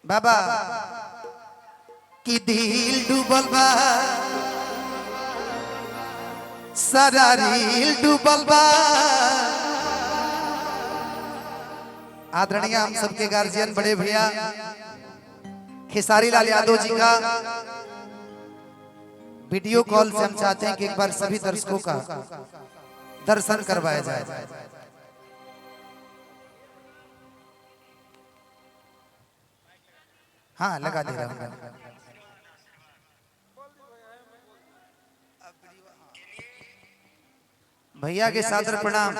बाबा की दिल डूबल बा सारा रील डूबल बा। आदरणीय हम सबके गार्जियन बड़े भैया खेसारी लाल यादव जी का वीडियो कॉल से हम चाहते हैं कि एक बार सभी दर्शकों का दर्शन करवाया जाए। हाँ लगा दे रहा हूँ। भैया के सादर प्रणाम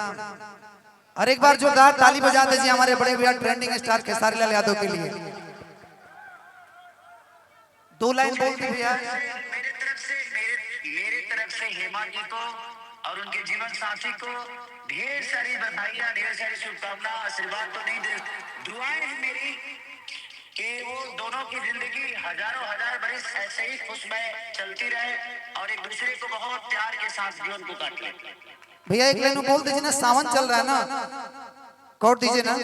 और एक बार जोरदार ताली बजा दीजिए हमारे बड़े भैया ट्रेंडिंग स्टार खेसारी लाल यादव के लिए। दो लाइन बोल दी भैया। मेरे तरफ से हेमा जी को और उनके जीवन साथी को ढेर सारी बधाइयां, ढेर सारी शुभकामना, आशीर्वाद तो नहीं दे, दुआएं हैं मेरी कि वो दोनों की जिंदगी हजारों हजार बरस ऐसे ही खुशमय चलती रहे और एक दूसरे को बहुत प्यार के साथ जीवन को काट ले। भैया एक लाइन बोल दीजिए ना, सावन चल रहा है ना, कोट दीजिए ना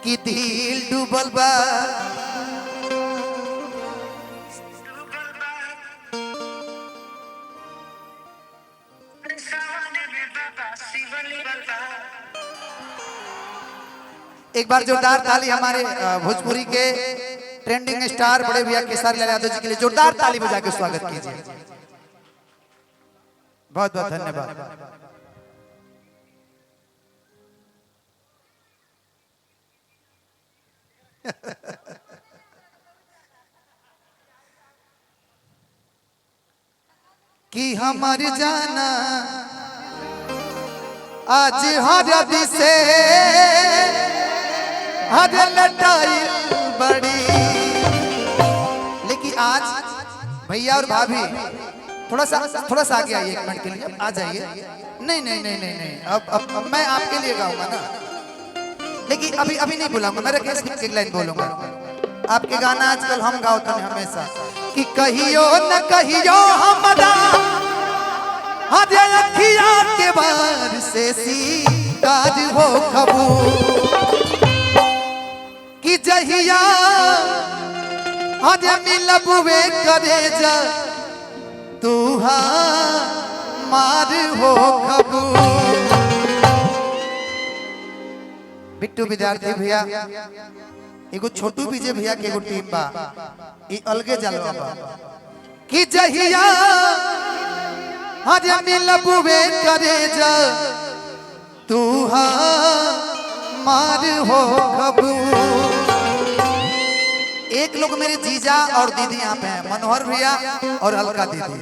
कि दिल डूबल बा एक बार जोरदार ताली हमारे भोजपुरी के ट्रेंडिंग स्टार बड़े भैया खेसारी लाल यादव जी के लिए जोरदार ताली बजा के स्वागत कीजिए। बहुत बहुत धन्यवाद। कि हमार जाना आज हर दिसे हर लटाई बड़ी, लेकिन आज भैया और भाभी थोड़ा सा आगे आइए एक मिनट के लिए, आ जाइए। नहीं नहीं नहीं नहीं नहीं अब मैं आपके लिए गाऊंगा ना, लेकिन अभी नहीं बुलाऊंगा, मैं राकेश की एक लाइन बोलूंगा। आपके गाना आजकल हम गाते हैं हमेशा कि कहियो न कहियो हमरा हर अखिया के बार से सीताज हो खबू कि जहिया हर मिलबुए करे जा तू मार हो खबू। बिट्टू विद्यार्थी भैया एगो छोटू विजय भैया के एगो टीम बा, ई अलगे जलवा बा कि जहिया हर मिलबुए करे जा तू मार हो खबू। एक लोग मेरे जीजा और दीदी यहाँ पे हैं, मनोहर भैया और अलका दीदी।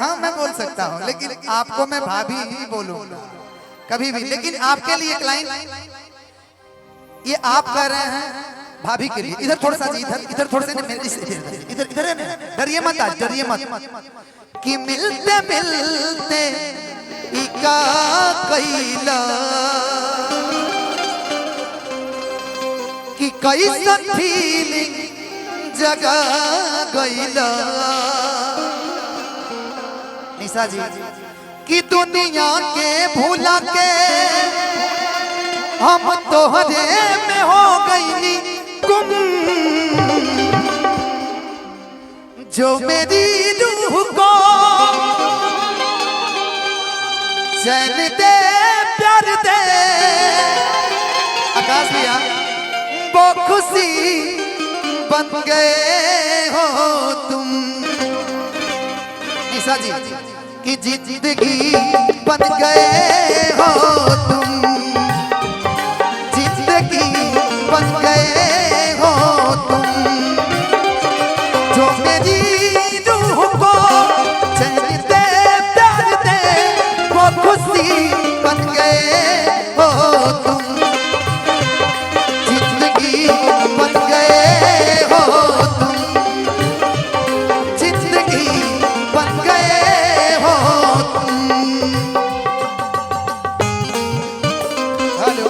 हाँ मैं बोल सकता हूँ, लेकिन आपको मैं भाभी ही बोलूंगा कभी भी। लेकिन आपके लिए एक लाइन ये आप कह रहे हैं भाभी के लिए, इधर थोड़ा सा इधर थोड़ा सा इधर इधर है ना, डरिए मत, आज डरिए मत कि मिलते मिलते इका कैला कि कैसन फीलिंग जगा गईला निशा जी कि दुनिया के भूला के हम तोहरे में हो गईनी गुम, जो मेरी रूह को चैन दे प्यार दे आकाश भैया वो खुशी बन गए हो तुम। निशा जी कि जिंदगी बन गए हो तुम, जिंदगी बन गए हो तुम, जो मेरी रूह को चैन दे प्यार दे वो खुशी बन गए हो तुम, जिंदगी बन गए हो तुम, जिंदगी बन गए हो तुम। हेलो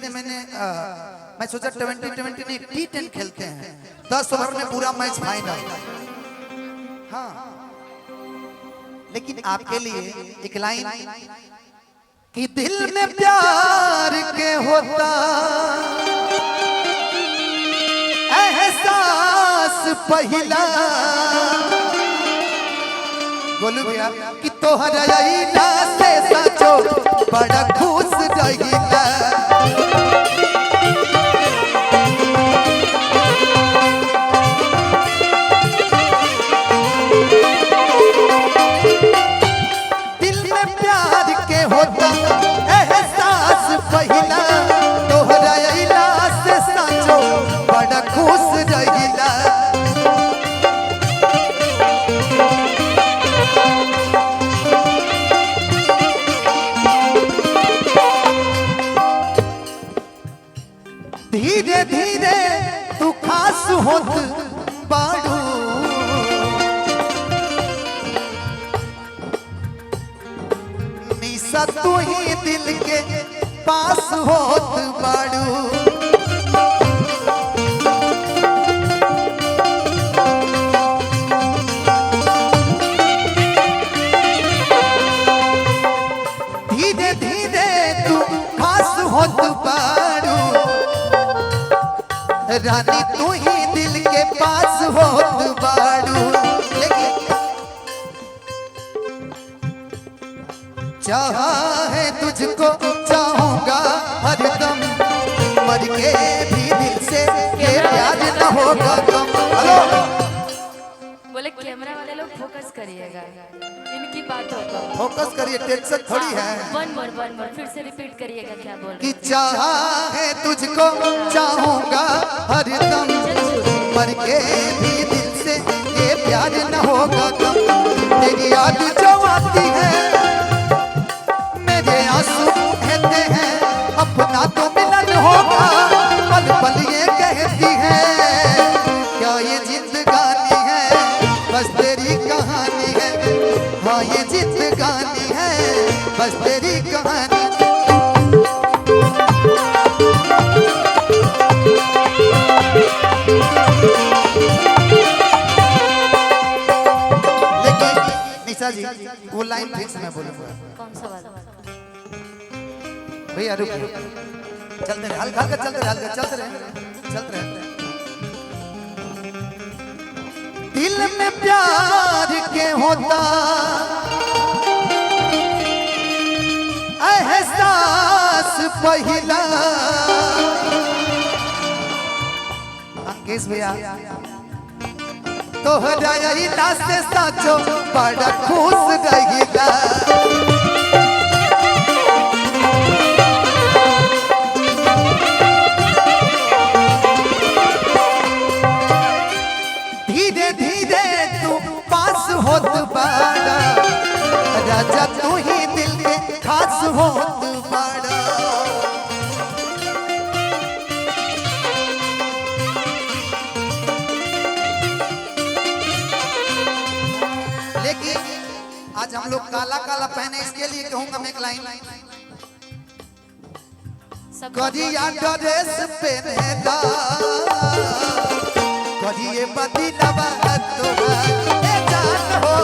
इसलिए मैं सोचा 2020 में T10 खेलते हैं, 10 ओवर में पूरा मैच फाइनल। हाँ, लेकिन आपके लिए एक लाइन कि दिल में प्यार के होता एहसास पहला, बोलू भैया कि तोहरा आईना से सचो बड़ा खुश रहिला। दिल में प्यार के होता एहसास पहला, तोहरा आईना से सचो बड़ा खुश रहिला। धीरे धीरे तू खास होत बाड़ू, निशा तू ही दिल के पास होत बाड़ू। धीरे धीरे तू खास होत बाड़ू, रानी तू ही दिल के पास होत बाड़ू। लेकिन चाहा है तुझको चाहूंगा हरदम, मर के भी दिल से ये प्यार न होगा कम। हेलो, बोले कैमरा वाले लोग फोकस करिएगा, इनकी बात होगा। फोकस करिए, टेंशन थोड़ी है। वन मोर फिर से रिपीट करिएगा क्या बोल रहे कि चाहा है तुझको चाहूंगा हरदम, मर के भी दिल से ये प्यार न होगा कम। तेरी याद जो आती है मेरे आंसू बहते हैं, अपना तो मिलन होगा पल पल ये कहती है। क्या ये जिंदगानी है बस तेरी कहानी है, हाँ ये जिंदगानी है बस तेरी कहानी। लेकिन निशा जी वो लाइन फिर से मैं बोलूंगा। कौन सा वाला? भैया रुक, चलते रहे, हल्का हल्का चलते रहे, हल्का चलते रहे। दिल में प्यार के होता एहसास पहला। अंकेश भैया तोहरा आईना से सचो बड़ा खुश रहिला। धीरे धीरे तू पास होत बाड़ा, राजा तू ही दिल के खास होत बाड़ा। लेकिन आज हम लोग काला काला पहने, इसके लिए कहूंगा मैं एक लाइन। करिया ड्रेस पहनेदा, करिए बदलवा तोरा जान हो।